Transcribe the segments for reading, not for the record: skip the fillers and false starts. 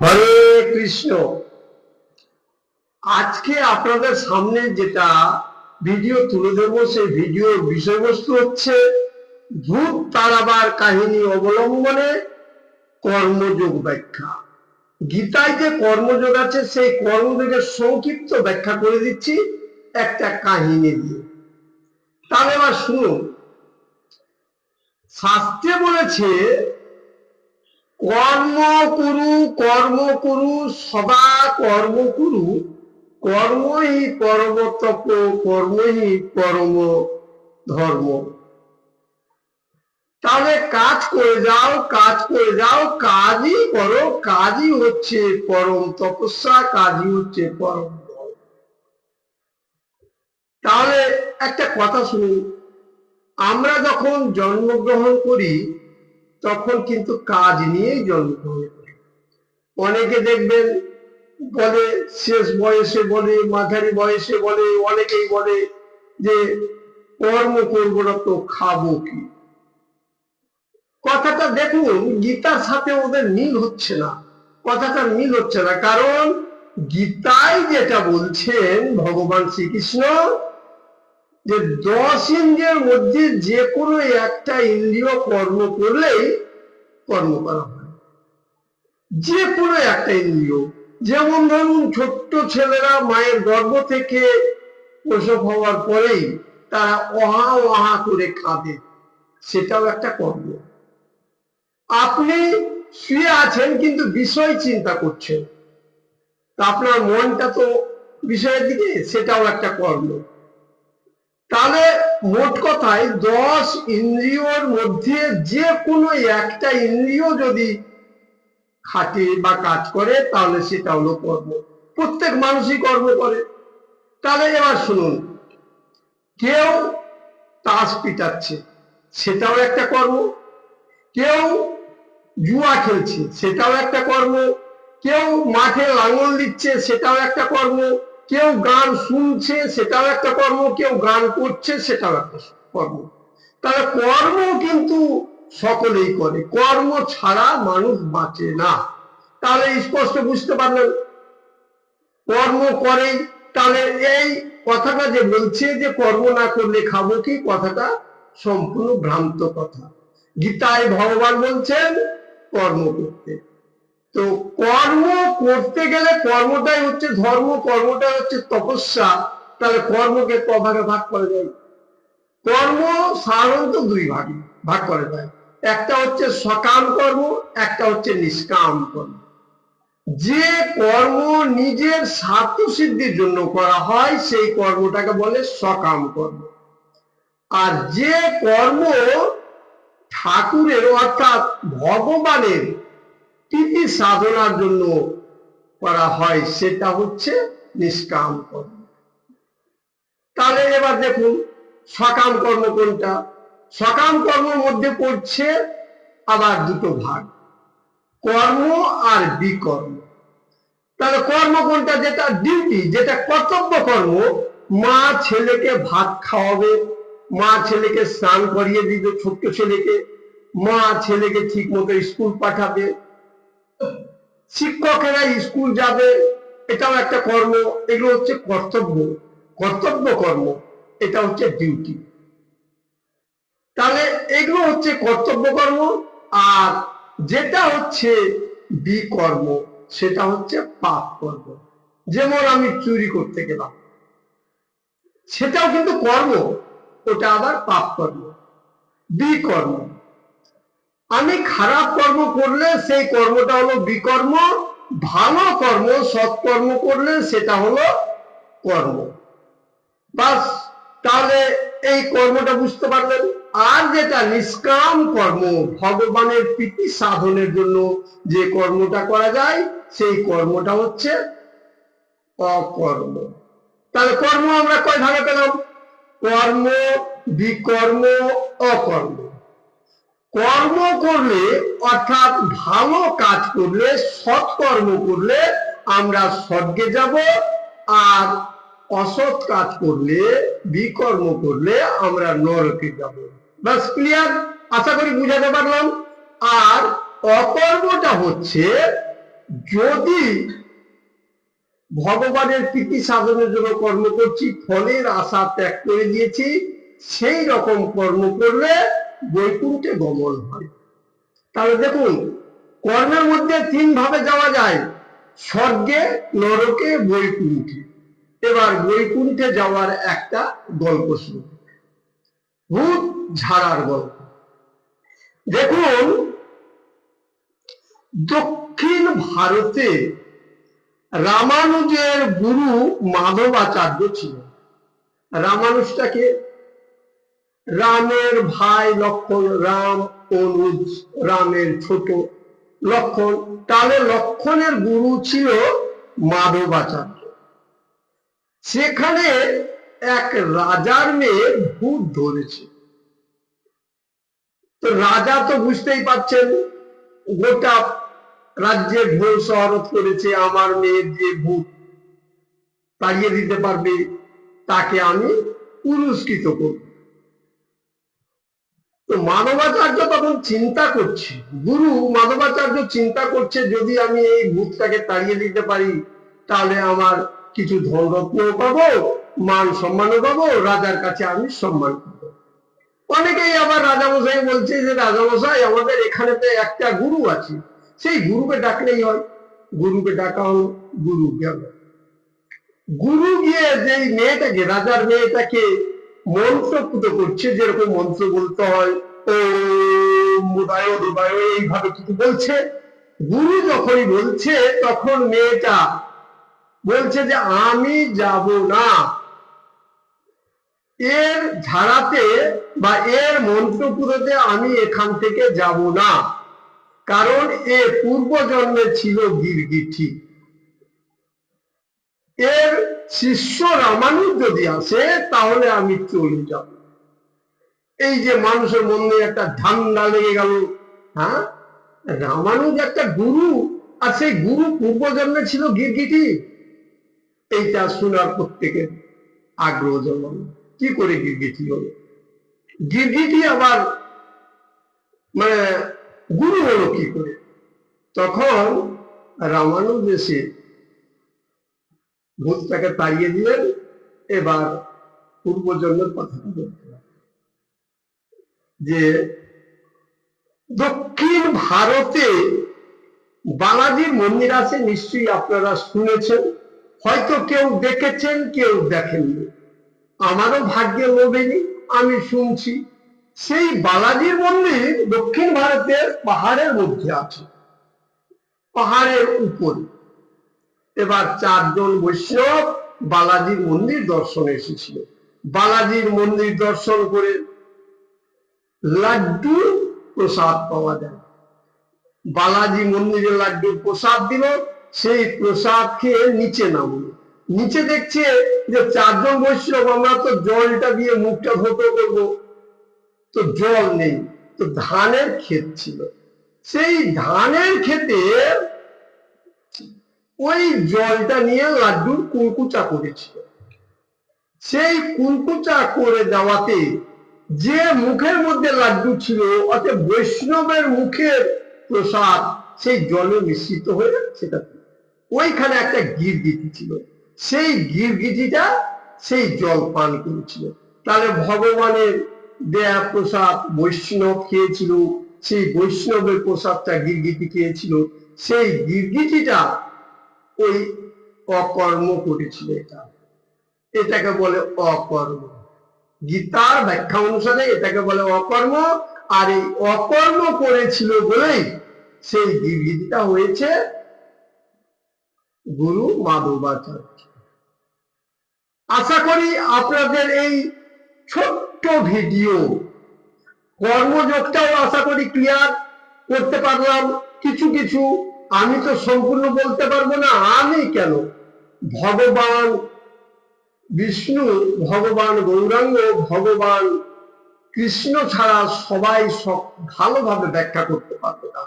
হরে কৃষ্ণ। আজকে আপনাদের সামনে যেটা ভিডিও তুলে দেবো সেই ভিডিওর বিষয়বস্তু হচ্ছে ভূত তাড়াবার কাহিনী অবলম্বনে কর্মযোগ ব্যাখ্যা। গীতায় যে কর্মযোগ আছে সেই কর্মযোগের সংক্ষিপ্ত ব্যাখ্যা করে দিচ্ছি একটা কাহিনী দিয়ে। তাহলে এবার শুনুন, শাস্ত্রে বলেছে কর্ম করু কর্ম করু সদা কর্ম করু, কর্মই পরম তপ, কর্মই পরম ধর্ম। তাহলে কাজ করে যাও, কাজ করে যাও, কাজই করো, কাজই হচ্ছে পরম তপস্যা, কাজই হচ্ছে পরম ধর্ম। তাহলে একটা কথা শুনুন, আমরা যখন জন্মগ্রহণ করি তখন কিন্তু কাজ নিয়েই জন্মগ্রহণ করি। অনেকে দেখবেন বলে, শেষ বয়সে বলে, মাঝারি বয়সে বলে, অনেকেই বলে যে কর্ম করবো না তো খাবো কি। কথাটা দেখুন গীতার সাথে ওদের মিল হচ্ছে না, কথাটা মিল হচ্ছে না। কারণ গীতায় যেটা বলছেন ভগবান শ্রীকৃষ্ণ, যে 10 ইন্দ্রিয়ের মধ্যে যে কোনো একটা ইন্দ্রিয় কর্ম করলেই কর্ম করা হয়, যে কোনো একটা ইন্দ্রিয়। যেমন ধরুন ছোট্ট ছেলেরা মায়ের গর্ভ থেকে প্রসব হওয়ার পরেই তারা অহা অহা করে কাঁদে, সেটাও একটা কর্ম। আপনি শুয়ে আছেন কিন্তু বিষয় চিন্তা করছেন, তা আপনার মনটা তো বিষয়ের দিকে, সেটাও একটা কর্ম। তাহলে মোট কথায় 10 ইন্দ্রিয়র মধ্যে যে কোনো একটা ইন্দ্রিয় যদি খাটে বা কাজ করে তাহলে সেটা হলো কর্ম। প্রত্যেক মানুষই কর্ম করে। তাহলে এবার শুনুন, কেউ তাস পিটাচ্ছে, সেটাও একটা কর্ম। কেউ জুয়া খেলছে, সেটাও একটা কর্ম। কেউ মাঠে লাঙল দিচ্ছে, সেটাও একটা কর্ম। কেউ গান শুনছে, সেটাও একটা কর্ম। কেউ গান করছে, সেটাও একটা কর্ম। তাহলে কর্ম কিন্তু সকলেই করে, কর্ম ছাড়া মানুষ বাঁচে না। তাহলে স্পষ্ট বুঝতে পারলেন, কর্ম করেই। তাহলে এই কথাটা যে বলছে যে কর্ম না করলে খাবো কি, কথাটা সম্পূর্ণ ভ্রান্ত কথা। গীতায় ভগবান বলছেন কর্ম করতে। তো কর্ম করতে গেলে কর্মটাই হচ্ছে ধর্ম, কর্মটাই হচ্ছে তপস্যা। তাহলে কর্মকে কভাগে ভাগ করা যায়? কর্ম সাধারণত দুই ভাগে ভাগ করা যায়, একটা হচ্ছে সকাম কর্ম, একটা হচ্ছে নিষ্কাম কর্ম। যে কর্ম নিজের স্বার্থ সিদ্ধির জন্য করা হয় সেই কর্মটাকে বলে সকাম কর্ম। আর যে কর্ম ঠাকুরের অর্থাৎ ভগবানের প্রীতি সাধনার জন্য করা হয় সেটা হচ্ছে নিষ্কাম কর্ম। তাহলে এবার দেখুন সকাম কর্ম কোনটা। সকাম কর্মের মধ্যে পড়ছে আবার দুটো ভাগ, কর্ম আর বিকর্ম। তাহলে কর্ম কোনটা? যেটা ডিউটি, যেটা কর্তব্য কর্ম। মা ছেলেকে ভাত খাওয়াবে, মা ছেলেকে স্নান করিয়ে দিবে, ছোট্ট ছেলেকে মা ছেলেকে ঠিক মতো স্কুল পাঠাবে, শিক্ষকেরা স্কুল যাবে, এটাও একটা কর্ম। এগুলো হচ্ছে কর্তব্য, কর্তব্য কর্ম, এটা হচ্ছে ডিউটি। তাহলে এগুলো হচ্ছে কর্তব্য কর্ম। আর যেটা হচ্ছে বিকর্ম সেটা হচ্ছে পাপ কর্ম। যেমন আমি চুরি করতে গেলাম, সেটাও কিন্তু কর্ম, ওটা আবার পাপ কর্ম, বিকর্ম। আমি খারাপ কর্ম করলে সেই কর্মটা হলো বিকর্ম, ভালো কর্ম সৎকর্ম করলে সেটা হলো কর্ম। বাস, তাহলে এই কর্মটা বুঝতে পারলেন। আর যেটা নিষ্কাম কর্ম, ভগবানের প্রীতি সাধনের জন্য যে কর্মটা করা যায় সেই কর্মটা হচ্ছে অকর্ম। তাহলে কর্ম আমরা কয় ভাগে পেলাম? কর্ম, বিকর্ম, অকর্ম। কর্ম করলে অর্থাৎ ভালো কাজ করলে, সৎকর্ম করলে আমরা স্বর্গে যাব, আর অসৎ কাজ করলে, বিকর্ম করলে আমরা নরকে যাব। বাস, ক্লিয়ার? আশা করি বুঝাতে পারলাম। আর অকর্মটা হচ্ছে যদি ভগবানের প্রীতি সাধনের জন্য কর্ম করছি, ফলের আশা ত্যাগ করে দিয়েছি, সেই রকম কর্ম করলে বৈকুণ্ঠে গমন হয়। তাহলে দেখুন, কর্মের মধ্যে তিন ভাবে যাওয়া যায়, স্বর্গে, নরকে, বৈকুণ্ঠে। এবার বৈকুণ্ঠে যাওয়ার একটা গল্প শুরু, ভূত ঝাড়ার গল্প। দেখুন, দক্ষিণ ভারতে রামানুজের গুরু মাধবাচার্য ছিলেন। রামানুজটাকে রামের ভাই লক্ষণ, রাম অনুজ, রামের ছোট লক্ষণ, তাহলে লক্ষণের গুরু ছিল মাধবাচার্য। সেখানে এক রাজার মেয়ে ভূত ধরেছে। তো রাজা তো বুঝতেই পারছেন, গোটা রাজ্যে ঢোল শহরত করেছে, আমার মেয়ের যে ভূত তাড়িয়ে দিতে পারবে তাকে আমি পুরস্কৃত করব। তো মাধবাচার্য তখন চিন্তা করছে, গুরু মাধবাচার্য চিন্তা করছে, যদি আমি এই ভূতটাকে তাড়িয়ে দিতে পারি তাহলে আমার কিছু ধনরত্নও পাবো, মান সম্মানও পাবো, রাজার কাছে আমি সম্মান পাবো। অনেকেই আবার রাজামশাই বলছে যে রাজামশাই আমাদের এখানে তো একটা গুরু আছে, সেই গুরুকে ডাকলেই হয়। গুরুকে ডাকা হলো, গুরু গেল। গুরু গিয়ে যে মেয়েটাকে, রাজার মেয়েটাকে মন্ত্রপুত করছে, যেরকম মন্ত্র বলতে হয়, ও মুদায় দুবায়, এইভাবে কিছু বলছে। গুরু যখনই বলছে তখন মেয়েটা বলছে যে আমি যাব না, এর ঝাড়াতে বা এর মন্ত্রপুরতে আমি এখান থেকে যাব না, কারণ এ পূর্ব জন্মে ছিল গিরগিটি। এর শিষ্য রামানুজ যদি আসে তাহলে আমি চলে যাব। এই যে মানুষের মনে একটা ঠান্ডা লেগে গেল, হ্যাঁ, রামানুজ একটা গুরু, আর সেই গুরু পূর্ব জন্মে ছিল গিরগিটি। এইটা শোনার প্রত্যেকের আগ্রহ জন্মাল, কি করে গিরগিটি হলো, গিরগিটি আবার মানে গুরু হলো কি করে। তখন রামানুজ এসে ভূতটাকে তাড়িয়ে দিলেন। এবার পূর্বজন্মের কথাটা বলতে হবে, যে দক্ষিণ ভারতে বালাজির মন্দির আছে, নিশ্চয়ই আপনারা শুনেছেন, হয়তো কেউ দেখেছেন, কেউ দেখেননি। আমারও ভাগ্যে লোভেনি, আমি শুনছি। সেই বালাজির মন্দির দক্ষিণ ভারতের পাহাড়ের মধ্যে আছে, পাহাড়ের উপরে। এবার চারজন বৈষ্ণব বালাজির মন্দির দর্শনে এসেছিল। বালাজির মন্দির দর্শন করে লাড্ডু প্রসাদ পাওয়া যায়। বালাজি মন্দিরে লাড্ডুর প্রসাদ দিল, সেই প্রসাদ খেয়ে নিচে নামলো। নিচে দেখছে যে চারজন বৈষ্ণব, আমরা তো জলটা দিয়ে মুখটা ধোতে করবো, তো জল নেই। তো ধানের ক্ষেত ছিল, সেই ধানের ক্ষেতে ওই জলটা নিয়ে লাড্ডুর কুলকুচা করেছিল। সেই কুলকুচা করে দেওয়াতে যে মুখের মধ্যে লাড্ডু ছিল, অর্থাৎ বৈষ্ণবের মুখের প্রসাদ সেই জলে মিশ্রিত হয়ে সেটা, ওইখানে একটা গিরগিটি ছিল, সেই গিরগিটিটা সেই জল পান করেছিল। তাহলে ভগবানের দেয়া প্রসাদ বৈষ্ণব খেয়েছিল, সেই বৈষ্ণবের প্রসাদটা গিরগিটি খেয়েছিল, সেই গিরগিটিটা ওই অকর্ম করেছিল। এটাকে বলে অকর্ম। গীতার ব্যাখ্যা অনুসারে এটাকে বলে অকর্ম। আর এই অকর্ম করেছিল বলেই সেই গিরগিটিটা হয়েছে গুরু মাধবাচার্য। আশা করি আপনাদের এই ছোট্ট ভিডিও কর্মযোগটাও আশা করি ক্লিয়ার করতে পারলাম। কিছু কিছু, আমি তো সম্পূর্ণ বলতে পারবো না, আমি কেন, ভগবান বিষ্ণু, ভগবান গৌরাঙ্গ, ভগবান কৃষ্ণ ছাড়া সবাই সব ভালোভাবে ব্যাখ্যা করতে পারবে না।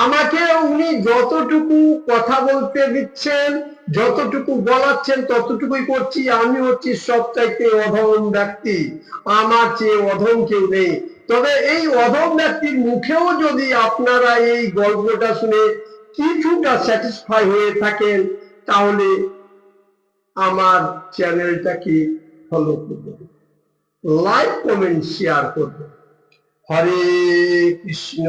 আমাকে উনি যতটুকু কথা বলতে দিচ্ছেন, যতটুকু বলাচ্ছেন, ততটুকুই করছি। আমি হচ্ছি সবচাইতে অধম ব্যক্তি, আমার চেয়ে অধম কেউ নেই। তবে এই অধম ব্যক্তির মুখেও যদি আপনারা এই গল্পটা শুনে কিছুটা স্যাটিসফাই হয়ে থাকেন তাহলে আমার চ্যানেলটাকে ফলো করবেন, লাইক কমেন্ট শেয়ার করবেন। হরে কৃষ্ণ।